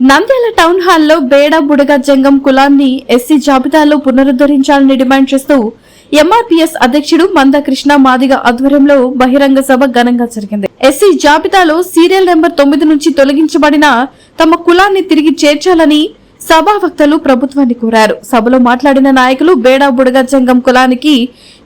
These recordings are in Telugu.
నంద్యాల టౌన్ హాల్లో బేడ బుడగ జంగం కులాన్ని ఎస్సీ జాబితాలో పునరుద్దరించాలని డిమాండ్ చేస్తూ ఎంఆర్పీఎస్ అధ్యక్షుడు మంద కృష్ణ మాదిగ ఆధ్వర్యంలో బహిరంగ సభ ఘనంగా జరిగింది. ఎస్సీ జాబితాలో సీరియల్ నెంబర్ 9 నుంచి తొలగించబడిన తమ కులాన్ని తిరిగి చేర్చాలని సభా వక్తలు ప్రభుత్వాన్ని కోరారు. సభలో మాట్లాడిన నాయకులు బేడ బుడగ జంగం కులానికి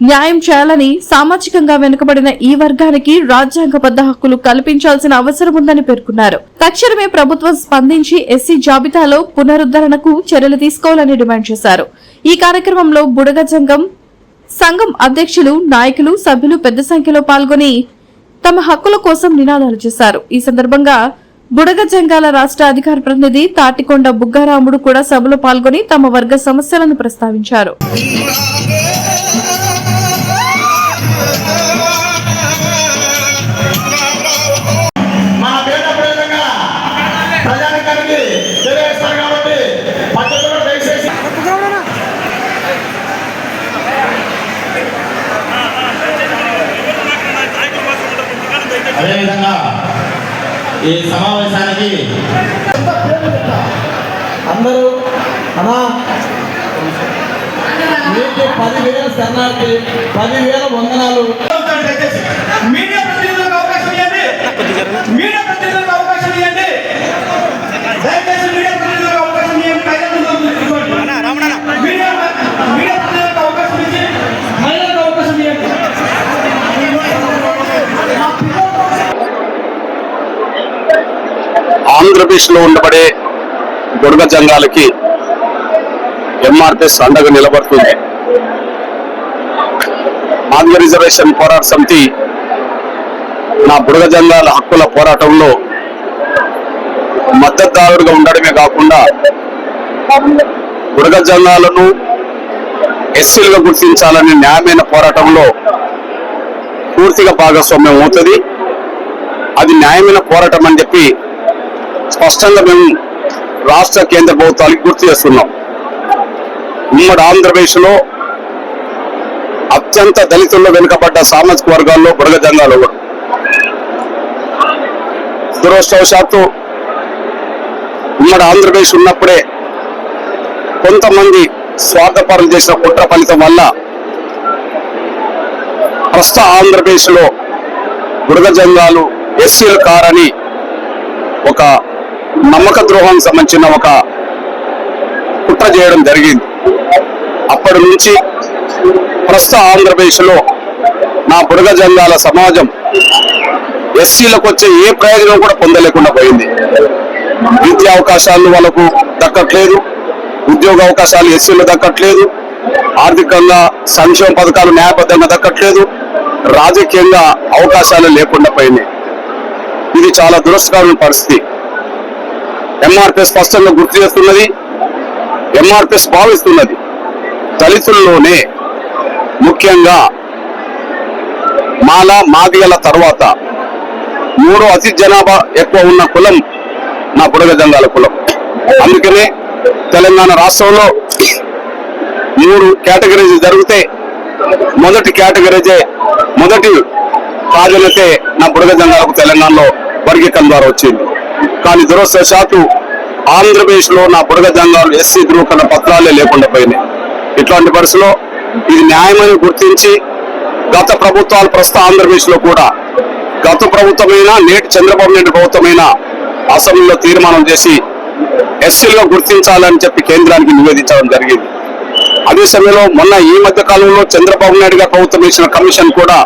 న్యాయం చేయాలని, సామాజికంగా వెనుకబడిన ఈ వర్గానికి రాజ్యాంగబద్ద హక్కులు కల్పించాల్సిన అవసరం ఉందని పేర్కొన్నారు. తక్షణమే ప్రభుత్వం స్పందించి ఎస్సీ జాబితాలో పునరుద్ధరణకు చర్యలు తీసుకోవాలని డిమాండ్ చేశారు. ఈ కార్యక్రమంలో బుడగ జంగం సంఘం అధ్యక్షులు, నాయకులు, సభ్యులు పెద్ద సంఖ్యలో పాల్గొని తమ హక్కుల కోసం నినాదాలు చేశారు. ఈ సందర్భంగా బుడగ జంగాల రాష్ట్ర అధికార ప్రతినిధి తాటికొండ బుగ్గారాముడు కూడా సభలో పాల్గొని తమ వర్గ సమస్యలను ప్రస్తావించారు. అదేవిధంగా ఈ సమావేశానికి అందరూ మీకు 10,000 శరణార్థి, 10,000 వందనాలు. మీడియా ప్రతినిధులకు అవకాశం ఇవ్వండి. మీడియా ప్రతినిధులకు అవకాశం ఇవ్వండి. దయచేసి మీడియా ప్రతినిధులకు అవకాశం ఇవ్వండి. మీడియా ప్రతినిధులకు అవకాశం ఇచ్చి మహిళలకు అవకాశం ఇవ్వండి. ఆంధ్రప్రదేశ్ లో ఉండబడే బుడగ జంగాలకి ఎంఆర్పీఎస్ అండగా నిలబడుతుంది. మాదిగ రిజర్వేషన్ పోరాట సమితి నా బుడగ జంగాల హక్కుల పోరాటంలో మద్దతుదారుడిగా ఉండడమే కాకుండా బుడగ జంగాలను ఎస్సీలుగా గుర్తించాలని న్యాయమైన పోరాటంలో పూర్తిగా భాగస్వామ్యం అవుతుంది. అది న్యాయమైన పోరాటం అని చెప్పి స్పష్టంగా మేము రాష్ట్ర కేంద్ర ప్రభుత్వానికి గుర్తు చేస్తున్నాం. ఉమ్మడి ఆంధ్రప్రదేశ్ లో అత్యంత దళితుల్లో వెనుకబడ్డ సామాజిక వర్గాల్లో బుడగ జంగాలు ఒకరు. దురదృష్టవశాత్తు ఉమ్మడి ఆంధ్రప్రదేశ్ ఉన్నప్పుడే కొంతమంది స్వార్థపరులు చేసిన కుట్ర ఫలితం వల్ల ప్రస్తుత ఆంధ్రప్రదేశ్ లో బుడగ జంగాలు ఎస్సీలు కారని ఒక నమ్మక ద్రోహానికి సంబంధించిన ఒక కుట్ర చేయడం జరిగింది. అప్పటి నుంచి ప్రస్తుత ఆంధ్రప్రదేశ్ లో నా బుడగ జంగాల సమాజం ఎస్సీలకు వచ్చే ఏ ప్రయోజనం కూడా పొందలేకుండా పోయింది. విద్యా అవకాశాలు వాళ్ళకు దక్కట్లేదు, ఉద్యోగ అవకాశాలు ఎస్సీలు దక్కట్లేదు, ఆర్థికంగా సంక్షేమ పథకాలు న్యాయబద్ధంగా దక్కట్లేదు, రాజకీయంగా అవకాశాలు లేకుండా పోయినాయి. ఇది చాలా దురదృష్టకరమైన పరిస్థితి. ఎంఆర్పీఎస్ స్పష్టంగా గుర్తు చేస్తున్నది, ఎంఆర్పీఎస్ భావిస్తున్నది దళితుల్లోనే ముఖ్యంగా మాదిగల తర్వాత 3వ అతి జనాభా ఎక్కువ ఉన్న కులం నా బుడగ జంగాల కులం. అందుకనే తెలంగాణ రాష్ట్రంలో 3 కేటగిరీలు జరిగితే మొదటి ప్రాధాన్యతే నా బుడగ జంగాలకు తెలంగాణలో వర్గీకరణ ద్వారా వచ్చింది. కానీ దురదృష్టవశాత్తు ఆంధ్రప్రదేశ్ లో నా బుడగ జంగాలు ఎస్సీ ధృవీకరణ పత్రాలే లేకుండా పోయినాయి. ఇట్లాంటి పరిస్థితిలో ఇది న్యాయమని గుర్తించి గత ప్రభుత్వాలు ప్రస్తుత ఆంధ్రప్రదేశ్ లో కూడా గత ప్రభుత్వమైన నేటి చంద్రబాబు నాయుడు ప్రభుత్వమైన అసెంబ్లీలో తీర్మానం చేసి ఎస్సీలుగా గుర్తించాలని చెప్పి కేంద్రానికి నివేదించడం జరిగింది. అదే సమయంలో మొన్న ఈ మధ్య కాలంలో చంద్రబాబు నాయుడు గారు ప్రభుత్వం ఇచ్చిన కమిషన్ కూడా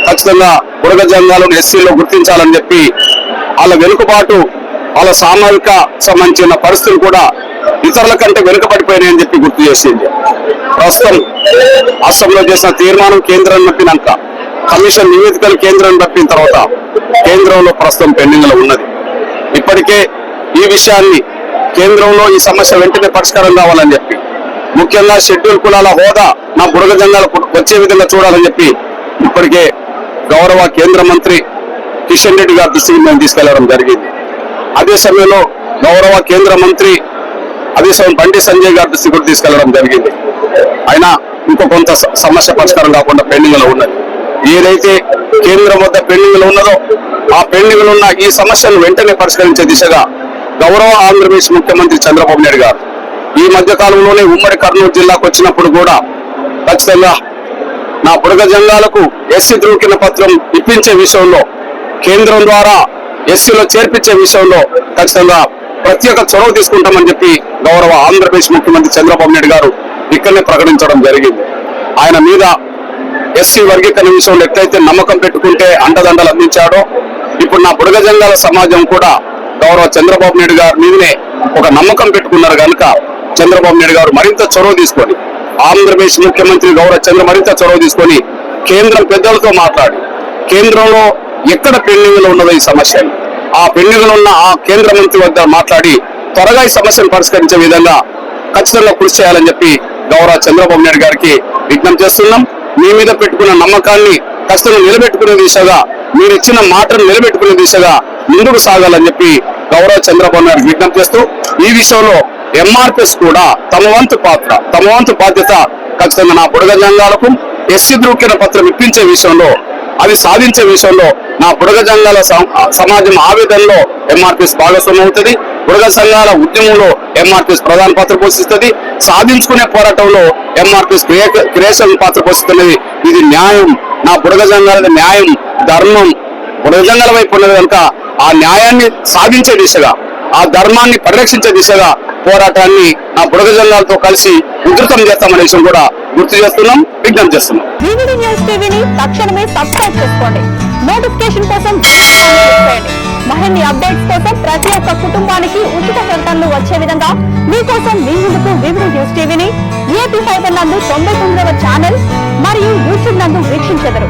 ఖచ్చితంగా బుడగ జంగాలను ఎస్సీలో గుర్తించాలని చెప్పి వాళ్ళ వెనుకబాటు, వాళ్ళ సామాజిక సంబంధించిన పరిస్థితులు కూడా ఇతరుల కంటే వెనుకబడిపోయినాయని చెప్పి గుర్తు చేసింది. ప్రస్తుతం అసెంబ్లీలో చేసిన తీర్మానం కేంద్రాన్ని పంపినాక కమిషన్ నివేదికలు కేంద్రాన్ని పంపిన తర్వాత కేంద్రంలో ప్రస్తుతం పెండింగ్ లో ఉన్నది. ఇప్పటికే ఈ విషయాన్ని కేంద్రంలో ఈ సమస్య వెంటనే పరిష్కారం కావాలని చెప్పి, ముఖ్యంగా షెడ్యూల్ కులాల హోదా నా బుడగ జంగాలకు వచ్చే విధంగా చూడాలని చెప్పి ఇప్పటికే గౌరవ కేంద్ర మంత్రి కిషన్ రెడ్డి గారి దృష్టికి మేము తీసుకెళ్లడం జరిగింది. అదే సమయంలో గౌరవ కేంద్ర మంత్రి అదే సమయం బండి సంజయ్ గారి దృష్టికి కూడా తీసుకెళ్లడం జరిగింది. అయినా ఇంకో కొంత సమస్య పరిష్కారం కాకుండా పెండింగ్ లో ఉన్నది. ఏదైతే కేంద్రం వద్ద పెండింగ్ లో ఉన్నదో ఆ పెండింగ్ లో ఉన్న ఈ సమస్యను వెంటనే పరిష్కరించే దిశగా గౌరవ ఆంధ్రప్రదేశ్ ముఖ్యమంత్రి చంద్రబాబు నాయుడు గారు ఈ మధ్య కాలంలోనే ఉమ్మడి కర్నూలు జిల్లాకు వచ్చినప్పుడు కూడా ఖచ్చితంగా నా బుడగ జంగాలకు ఎస్సీ ధృవీకరణ పత్రం ఇప్పించే విషయంలో కేంద్రం ద్వారా ఎస్సీలో చేర్పించే విషయంలో ఖచ్చితంగా ప్రత్యేక చొరవ తీసుకుంటామని చెప్పి గౌరవ ఆంధ్రప్రదేశ్ ముఖ్యమంత్రి చంద్రబాబు నాయుడు గారు ఇక్కడనే ప్రకటించడం జరిగింది. ఆయన మీద ఎస్సీ వర్గీకరణ విషయంలో ఎట్లయితే నమ్మకం పెట్టుకుంటే అండదండలు అందించాడో ఇప్పుడు నా బుడగ జంగాల సమాజం కూడా గౌరవ చంద్రబాబు నాయుడు గారి మీదనే ఒక నమ్మకం పెట్టుకున్నారు కనుక చంద్రబాబు నాయుడు గారు మరింత చొరవ తీసుకొని ఆంధ్రప్రదేశ్ ముఖ్యమంత్రి గౌరవ మరింత చొరవ తీసుకొని కేంద్రం పెద్దలతో మాట్లాడి కేంద్రంలో ఎక్కడ పెండింగ్ లో ఉన్నదో ఈ సమస్యను ఆ పెండింగ్ లో ఉన్న ఆ కేంద్ర మంత్రి వద్ద మాట్లాడి త్వరగా ఈ సమస్యను పరిష్కరించే విధంగా ఖచ్చితంగా కృషి చేయాలని చెప్పి గౌరవ చంద్రబాబు నాయుడు గారికి విజ్ఞప్తి చేస్తున్నాం. మీ మీద పెట్టుకున్న నమ్మకాన్ని ఖచ్చితంగా నిలబెట్టుకునే దిశగా మీరు ఇచ్చిన మాటను నిలబెట్టుకునే దిశగా ముందుకు సాగాలని చెప్పి గౌరవ చంద్రబాబు నాయుడు విజ్ఞప్తి చేస్తూ ఈ విషయంలో ఎంఆర్పిఎస్ కూడా తమ వంతు బాధ్యత ఖచ్చితంగా నా బుడగ జంగాలకు ఎస్సీ ధృవీకరణ పత్రం ఇప్పించే విషయంలో అది సాధించే విషయంలో నా బుడగ జంగాల సమాజం ఆవేదనలో ఎంఆర్పిఎస్ భాగస్వామ్యం అవుతుంది. బుడగ సంఘాల ఉద్యమంలో ఎంఆర్పిఎస్ ప్రధాన పాత్ర పోషిస్తుంది. సాధించుకునే పోరాటంలో ఎంఆర్పిఎస్ క్రియేషన్ పాత్ర పోషిస్తున్నది. ఇది న్యాయం, నా బుడగ జంగాల న్యాయం ధర్మం బుడగ జంగాల వైపు ఉన్నది కనుక ఆ న్యాయాన్ని సాధించే దిశగా ఆ ధర్మాన్ని పరిరక్షించే దిశగా పోరాటాన్ని నా బుడగ జంగాలతో కలిసి ఉధృతం చేస్తామనే విషయం కూడా గుర్తు చేస్తున్నాం, విజ్ఞప్తి చేస్తున్నాం. వివిడి న్యూస్ టీవీని తక్షణమే సబ్స్క్రైబ్ చేసుకోండి. నోటిఫికేషన్ కోసం బెల్ ఐకాన్ క్లిక్ చేయండి. మరిన్ని అప్డేట్స్ కోసం ప్రతి ఒక్క కుటుంబానికి ఉచిత ప్రకటనలు వచ్చే విధంగా మీకోసం మీ ముందుకు వివిడి న్యూస్ టీవీని ఏపీ ఫైబర్ నందు 99వ ఛానల్ మరియు యూట్యూబ్ నందు వీక్షించెదరు.